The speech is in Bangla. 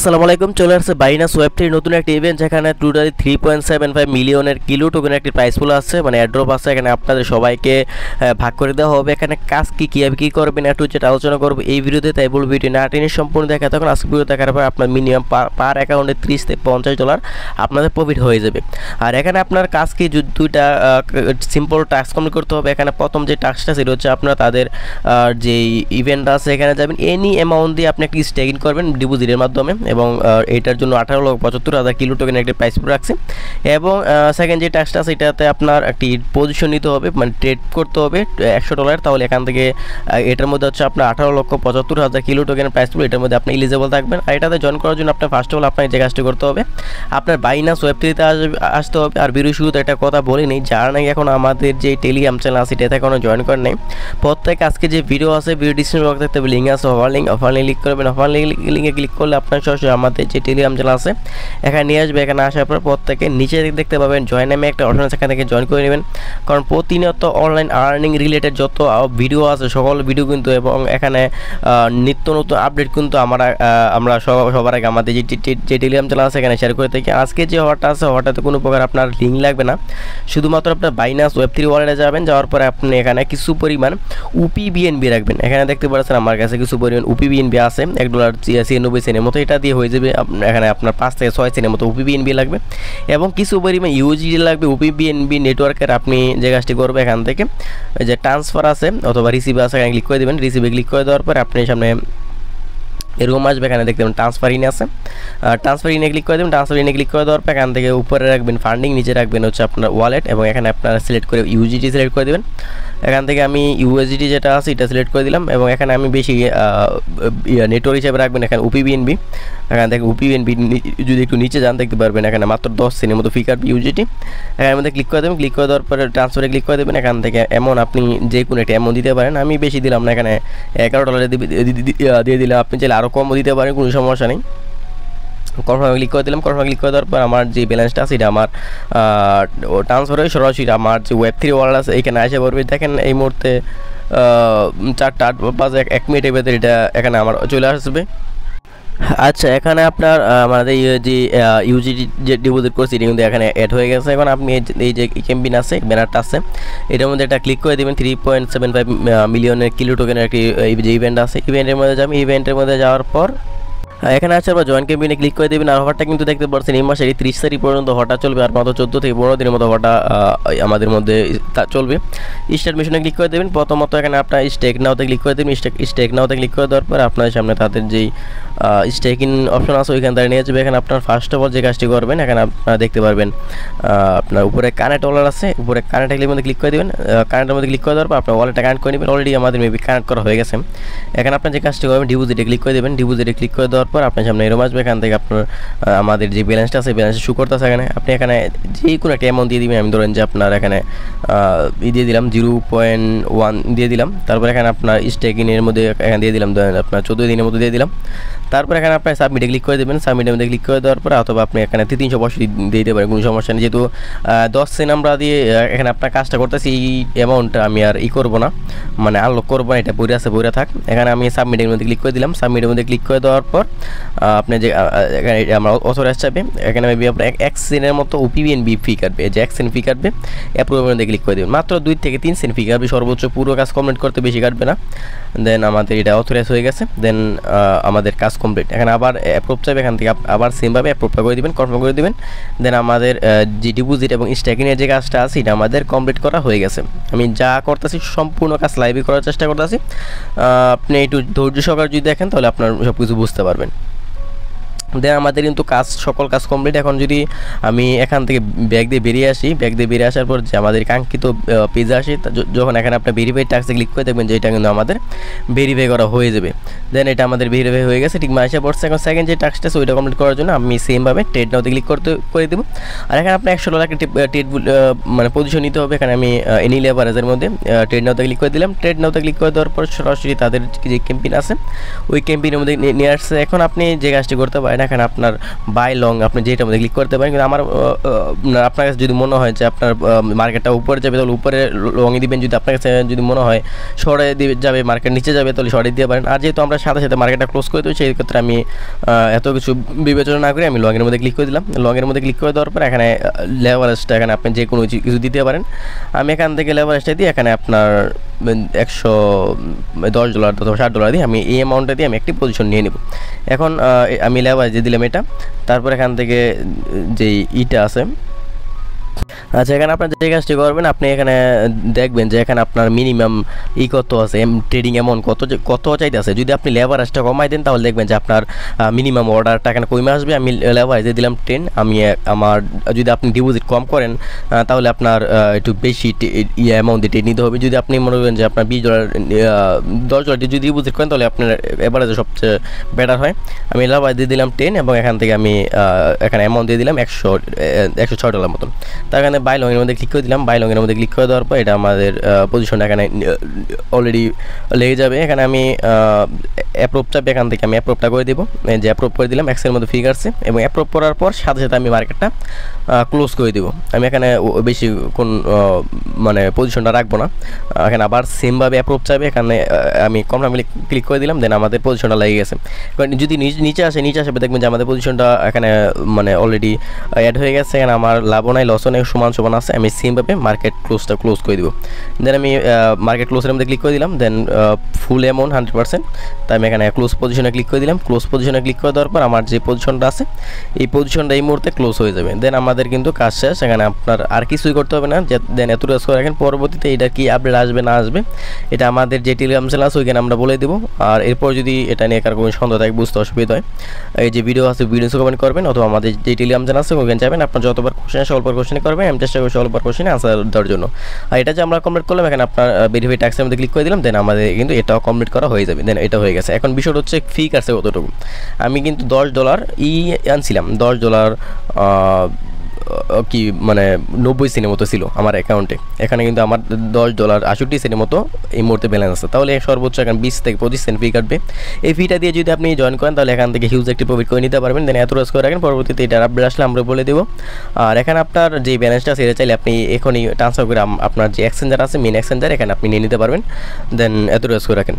আসসালামু আলাইকুম। চলে আসছে বাইনান্স ওয়েব3 নতুন একটা ইভেন্ট, যেখানে টোটালি 3.75 মিলিয়নের কিলো টোকেনের একটি প্রাইস পুল আছে, মানে অ্যাড্রপ আছে। এখানে আপনাদের সবাইকে ভাগ করে দেওয়া হবে। এখানে কাজ কীভাবে কী করবেন একটু যেটা আলোচনা করবো এই ভিডিওতে, তাই বলবো ভিডিও না টেনে সম্পূর্ণ দেখা। তখন আজকে ভিডিও দেখার পর আপনার মিনিমাম পার অ্যাকাউন্টে 30 থেকে $50 আপনাদের প্রফিট হয়ে যাবে। আর এখানে আপনার কাজ কি দুইটা সিম্পল টাস্ক কমপ্লিট করতে হবে। এখানে প্রথম যে টাস্কটা সেটা হচ্ছে আপনারা তাদের যে ইভেন্ট আছে এখানে যাবেন, এনি অ্যামাউন্ট দিয়ে আপনি একটি স্টেকিং করবেন ডিপোজিটের মাধ্যমে, এবং এটার জন্য 18,75,000 কিলো টোকেন একটি প্রাইস রাখছে। এবং সেকেন্ড যে টাস্কটা আছে এটাতে আপনার একটি পজিশন নিতে হবে, মানে ট্রেড করতে হবে $100। তাহলে এখান থেকে এটার মধ্যে হচ্ছে আপনার 18,75,000 কিলো টোকেনের প্রাইস পুল, এটার মধ্যে আপনি এলিজিবল থাকবেন। আর এটাতে জয়েন করার জন্য আপনার ফার্স্ট অফ অল আপনার যে কাজটি করতে হবে, আপনার বাইনান্স ওয়েব3তে আসতে হবে। আর ভিডিও শুরুতে একটা কথা বলি নেই, যারা নাকি এখন আমাদের যে টেলিগ্রাম চ্যানেল আছে এটাতে এখনও জয়েন করেন নাই, প্রত্যেক আজকে যে ভিডিও আছে ভিডিও ডিসক্রিপশন বক্সে থাকতে লিঙ্ক আছে, অফার লিঙ্ক ক্লিক করবেন। অফার লিঙ্কে ক্লিক করলে আপনার সরাসরি আমাদের যে টেলিগ্রাম চ্যানেল আছে এখানে নিয়ে আসবে। এখানে আসার পর প্রত্যেকে নিচে দেখতে পাবেন জয়েন নামে একটা অপশন আছে, এখান থেকে জয়েন করে নেবেন। কারণ প্রতিনিয়ত অনলাইন আর্নিং রিলেটেড যত ভিডিও আছে সকল ভিডিও কিন্তু, এবং এখানে নিত্য নতুন আপডেট কিন্তু আমরা সবার আগে আমাদের যে টেলিগ্রাম চ্যানেল আছে এখানে শেয়ার করে থাকি। আজকে যে অফারটা আছে অফারটাতে কোনো প্রকার আপনার লিঙ্ক লাগবে না, শুধুমাত্র আপনার বাইনান্স ওয়েব3 ওয়ালেটে যাবেন। যাওয়ার পরে আপনি এখানে কিছু পরিমাণ UPBNB রাখবেন। এখানে দেখতে পাচ্ছেন আমার কাছে কিছু পরিমাণ UPBNB আছে, $1.96 মতো। এটা দিয়ে হয়ে যাবে। এখানে আপনার 5 থেকে 6 সেন্টের মতো UPBNB লাগবে, এবং কিছু পরিমাণ USDT লাগবে UPBNB নেটওয়ার্কের। আপনি যে কাজটি করবে এখান থেকে যে ট্রান্সফার আছে অথবা রিসিভ আছে এখানে ক্লিক করে দেবেন। রিসিভে ক্লিক করে দেওয়ার পরে আপনি সামনে এরকম আসবে। এখানে দেখতে পাবেন ট্রান্সফার ইন আছে, ট্রান্সফার ইনে ক্লিক করে দেবেন। ট্রান্সফার ইনে ক্লিক করে দেওয়ার পর এখান থেকে উপরে রাখবেন ফান্ডিং, নিচে রাখবেন হচ্ছে আপনার ওয়ালেট, এবং এখানে আপনারা সিলেক্ট করে USDT সিলেক্ট করে দেবেন। এখান থেকে আমি USDT যেটা আছে এটা সিলেক্ট করে দিলাম, এবং এখানে আমি বেশি নেটওয়ার্ক হিসেবে রাখবেন এখানে UPBNB। এখান থেকে UPBNB যদি একটু নিচে যান দেখতে পারবেন এখানে মাত্র 10 সেন্টের মতো ফি কাটবে USDT। এখানের মধ্যে ক্লিক করে দেবেন। ক্লিক করে দেওয়ার পরে ট্রান্সফারে ক্লিক করে দেবেন। এখান থেকে এমন আপনি যে কোনো একটা অ্যামাউন্ট দিতে পারেন। আমি বেশি দিলাম না, এখানে $11 দিয়ে দিলাম। আপনি চাইলে আরও কমও দিতে পারেন, কোনো সমস্যা নেই। কনফার্মে ক্লিক করে দিলাম। কনফার্মে ক্লিক করে দেওয়ার পর আমার যে ব্যালেন্সটা আছে এটা আমার ট্রান্সফার হয়ে সরাসরি আমার যে ওয়েব3 ওয়ালেট আছে এখানে আসে পড়বে। দেখেন এই মুহূর্তে 4:08 মিনিটের ভেতরে এটা এখানে আমার চলে আসবে। আচ্ছা, এখানে আপনার আমাদের যে USDT যে ডিপোজিট করছি এটা কিন্তু এখানে অ্যাড হয়ে গেছে। এখন আপনি এই যে ক্যাম্পেইন আছে ব্যানারটা আছে এটার মধ্যে এটা ক্লিক করে দেবেন। 3.75 মিলিয়নের কিলো টোকেনের একটি যে ইভেন্ট আছে ইভেন্টের মধ্যে যাবেন। ইভেন্টের মধ্যে যাওয়ার পর এখানে আছে আবার জয়েন ক্যাম্পেইনে ক্লিক করে দেবেন। আর অফারটা কিন্তু দেখতে পাচ্ছেন এই মাসের 30 তারিখ পর্যন্ত অফারটা চলবে, আর মাত্র 14 থেকে 15 দিনের মতো অফারটা আমাদের মধ্যে চলবে। স্টার্ট মিশনে ক্লিক করে দেবেন। প্রথমত এখানে আপনার স্টেক নাওতে ক্লিক করে দেবেন। স্টেক নাওতে ক্লিক করে দেওয়ার পর আপনার সামনে তাদের যেই স্টেকিং অপশন আছে ওইখান থেকে নিয়ে যাবে। এখানে আপনার ফার্স্ট অফ অল যে কাজটি করবেন এখানে আপনারা দেখতে পারবেন আপনার উপরে কানেক্ট ওয়ালেট আছে, উপরে কানেক্টের মধ্যে ক্লিক করে দেবেন। কানেক্টের মধ্যে ক্লিক করে দেওয়ার পর আপনার ওয়ালেটটা কানেক্ট করে নেবেন। অলরেডি আমাদের মেবি কানেক্ট করা হয়ে গেছে। এখানে আপনার যে কাজটি করবেন ডিপোজিটে ক্লিক করে দেবেন। ডিপোজিটে ক্লিক করে দেওয়ার পর আপনার সামনে এরকম আসবে। এখান থেকে আপনার আমাদের যে ব্যালেন্সটা আছে ব্যালেন্সটা শো করতেছে। এখানে আপনি এখানে যে কোনো একটা অ্যামাউন্ট দিয়ে দিবেন। আমি ধরেন যে আপনার এখানে দিয়ে দিলাম 0.1 দিয়ে দিলাম। তারপর এখানে আপনার স্টেকিংয়ের মধ্যে এখানে দিয়ে দিলাম ধরেন আপনার 14 দিনের মতো দিয়ে দিলাম। তারপর এখানে আপনার সাবমিটে ক্লিক করে দেবেন। সাবমিটের মধ্যে ক্লিক করে দেওয়ার পর অথবা আপনি এখানে 365 দিয়ে দিতে পারেন, কোনো সমস্যা নেই। যেহেতু 10 সেন্ট আমরা দিয়ে এখানে আপনার কাজটা করতেছি এই অ্যামাউন্টটা আমি আর করবো না, মানে আনলক করবো না, এটা পড়ে থাক। এখানে আমি সাবমিটের মধ্যে ক্লিক করে দিলাম। সাবমিটের মধ্যে ক্লিক করে দেওয়ার পর আপনি যে এখানে আমার অথরাইজ চাইবে, এখানে মেবি আপনার 1 সেন্টের মতো UPBNB ফি কাটবে, যে 1 সেন্ট ফি কাটবে। অ্যাপ্রুভের মধ্যে ক্লিক করে দেবেন। মাত্র 2 থেকে 3 সেন্ট ফি কাটবে সর্বোচ্চ, পুরো কাজ কমপ্লিট করতে বেশি কাটবে না। দেন আমাদের এটা অথরাইজ হয়ে গেছে। দেন আমাদের কাজ কমপ্লিট। এখানে আবার অ্যাপ্রুভ চাইবে, এখান থেকে আবার সেমভাবে অ্যাপ্রুভটা করে দেবেন, কনফার্ম করে দেবেন। দেন আমাদের যে ডিপোজিট এবং স্টেকিংয়ের যে কাজটা আছে এটা আমাদের কমপ্লিট করা হয়ে গেছে। আমি যা করতেছি সম্পূর্ণ কাজ লাইভে করার চেষ্টা করতেছি। আপনি একটু ধৈর্য সহকারে যদি দেখেন তাহলে আপনার সব কিছু বুঝতে পারবেন। দেন আমাদের কিন্তু সকল কাজ কমপ্লিট। এখন যদি আমি এখান থেকে ব্যাগ দিয়ে বেরিয়ে আসি, ব্যাগ দিয়ে বেরিয়ে আসার পর যে আমাদের কাঙ্ক্ষিত পেজে আসি, যখন এখানে আপনার ভেরিফাইড টাস্কে ক্লিক করে দেখবেন যে এটা কিন্তু আমাদের ভেরিফাই করা হয়ে যাবে। দেন এটা আমাদের ভেরিফাই হয়ে গেছে, ঠিক মাসে পড়ছে। এখন সেকেন্ড যে টাস্কটা আছে ওইটা কমপ্লিট করার জন্য আমি সেমভাবে ট্রেড নাওতে ক্লিক করে দেবো। আর এখানে আপনার $100 একটা ট্রেড মানে পজিশন নিতে হবে। এখানে আমি এনি লেভারেজের মধ্যে ট্রেড নাওতে ক্লিক করে দিলাম। ট্রেড নাওতে ক্লিক করে দেওয়ার পর সরাসরি তাদের যে ক্যাম্পেইন আছে ওই ক্যাম্পেইনের মধ্যে নিয়ে আসছে। এখন আপনি যে কাজটি করতে পারেন, এখানে আপনার বাই লং আপনি যেটার মধ্যে ক্লিক করতে পারেন। কিন্তু আমার আপনার কাছে যদি মনে হয় যে আপনার মার্কেটটা উপরে যাবে তাহলে উপরে লংয়ে দিবেন, যদি আপনার কাছে যদি মনে হয় শর্টে যাবে মার্কেট নিচে যাবে তাহলে শর্টে দিতে পারেন। আর যেহেতু আমরা সাথে সাথে মার্কেটটা ক্লোজ করে দেবো সেই ক্ষেত্রে আমি এত কিছু বিবেচনা না করে আমি লংয়ের মধ্যে ক্লিক করে দিলাম। লংয়ের মধ্যে ক্লিক করে দেওয়ার পর এখানে লেভারেজটা এখানে আপনি যে কোনো কিছু দিতে পারেন। আমি এখান থেকে লেভারেজটা দিয়ে এখানে আপনার $110 অথবা $60 দিয়ে আমি এই অ্যামাউন্টটা দিয়ে আমি একটি পজিশন নিয়ে নেব। এখন আমি লেভারেজ দিলাম এটা, তারপর এখান থেকে যেই ইটা আছে, আচ্ছা এখানে আপনার যে কাজটি করবেন আপনি এখানে দেখবেন যে এখানে আপনার মিনিমাম কত আছে, ট্রেডিং অ্যামাউন্ট কত চাইতে আছে। যদি আপনি লেভারেজটা কমাই দেন তাহলে দেখবেন যে আপনার মিনিমাম অর্ডারটা এখানে কমে আসবে। আমি লেভারেজে দিলাম 10। আমি আমার যদি আপনি ডিপোজিট কম করেন তাহলে আপনার একটু বেশি অ্যামাউন্ট দিয়ে নিতে হবে। যদি আপনি মনে করেন যে আপনার $20 $10 যদি ডিপোজিট করেন তাহলে আপনার এভারেজে সবচেয়ে বেটার হয়। আমি লেভারেজ দিয়ে দিলাম 10 এবং এখান থেকে আমি এখানে অ্যামাউন্ট দিয়ে দিলাম $106 মতন। তার এখানে বাই লংয়ের মধ্যে ক্লিক করে দিলাম। বাই লংয়ের মধ্যে ক্লিক করে দেওয়ার পর এটা আমাদের পজিশনটা এখানে অলরেডি লেগে যাবে। এখানে আমি অ্যাপ্রুভ চাপে এখান থেকে আমি অ্যাপ্রুভটা করে দেবো, যে অ্যাপ্রুভ করে দিলাম এক্সের মধ্যে ফিগার আসছে এবং অ্যাপ্রুভ করার পর সাথে সাথে আমি মার্কেটটা ক্লোজ করে দেবো। আমি এখানে বেশি কোন মানে পজিশনটা রাখবো না। এখানে আবার সেমভাবে অ্যাপ্রুভ চাপে এখানে আমি কনফার্ম ক্লিক করে দিলাম, দেন আমাদের পজিশনটা লেগে গেছে। যদি নিচে আসে দেখবেন যে আমাদের পজিশনটা এখানে মানে অলরেডি অ্যাড হয়ে গেছে। এখানে আমার লাভও নাই লসও নেই, সমান আছে। আমি সেমভাবে মার্কেট ক্লোজ করে দিব। দেন আমি মার্কেট ক্লোজের মধ্যে ক্লিক করে দিলাম, দেন ফুল অ্যামাউন্ট 100%। তাই আমি এখানে ক্লোজ পজিশনে ক্লিক করে দিলাম। ক্লোজ পজিশনে ক্লিক করে দেওয়ার পর আমার যে পজিশনটা আছে এই পজিশনটা এই মুহূর্তে ক্লোজ হয়ে যাবে। দেন আমাদের কিন্তু কাজ শেষ। এখানে আপনার আর কিছুই করতে হবে না। দেন এত কাজ করে রাখেন, পরবর্তীতে এটা কি আপডেট আসবে না আসবে এটা আমাদের যে টেলিগ্রাম চ্যানেল আছে ওইখানে আমরা বলে দেবো। আর এরপর যদি এটা নিয়ে কারো কোনো সন্দেহ থাকে, বুঝতে অসুবিধা হয়, এই যে ভিডিও আছে ভিডিও কমেন্ট করবেন অথবা আমাদের যে টেলিগ্রাম চ্যানেল আছে ওইখানে যাবেন। আপনার যতবার কোশ্চেন আসে অল্প কোশ্চেন করবেন, আমি চেষ্টা করছি অল্প কোশ্চেনে আনসার দেওয়ার জন্য। আর এটা যে আমরা কমপ্লিট করলাম এখানে আপনার ভেরিফাই ট্যাক্সের মধ্যে ক্লিক করে দিলাম, দেন আমাদের কিন্তু এটাও কমপ্লিট করা হয়ে যাবে। দেন এটা হয়ে গেছে। এখন বিষয়টা হচ্ছে ফি কাটছে কতটুকু। আমি কিন্তু $10 আনছিলাম, $10 কি মানে 90 সেন্টের মতো ছিল আমার অ্যাকাউন্টে। এখানে কিন্তু আমার $10 68 সেন্টের মতো এই মুহূর্তে ব্যালেন্স আছে। তাহলে সর্বোচ্চ এখানে 20 থেকে 25 সেন্ট ফি কাটবে। এই ফিটা দিয়ে যদি আপনি জয়েন করেন তাহলে এখান থেকে হিউজ একটি প্রফিট করে নিতে পারবেন। দেন এত রোজ করে রাখেন, পরবর্তীতে এটা আপডেট আসলে আমরা বলে দেবো। আর এখানে আপনার যে ব্যালেন্সটা সেটা চাইলে আপনি এখনই ট্রান্সফার করে আপনার যে এক্সচেঞ্জার আছে মেন এক্সচেঞ্জার এখানে আপনি নিয়ে নিতে পারবেন। দেন এত রোজ করে রাখেন।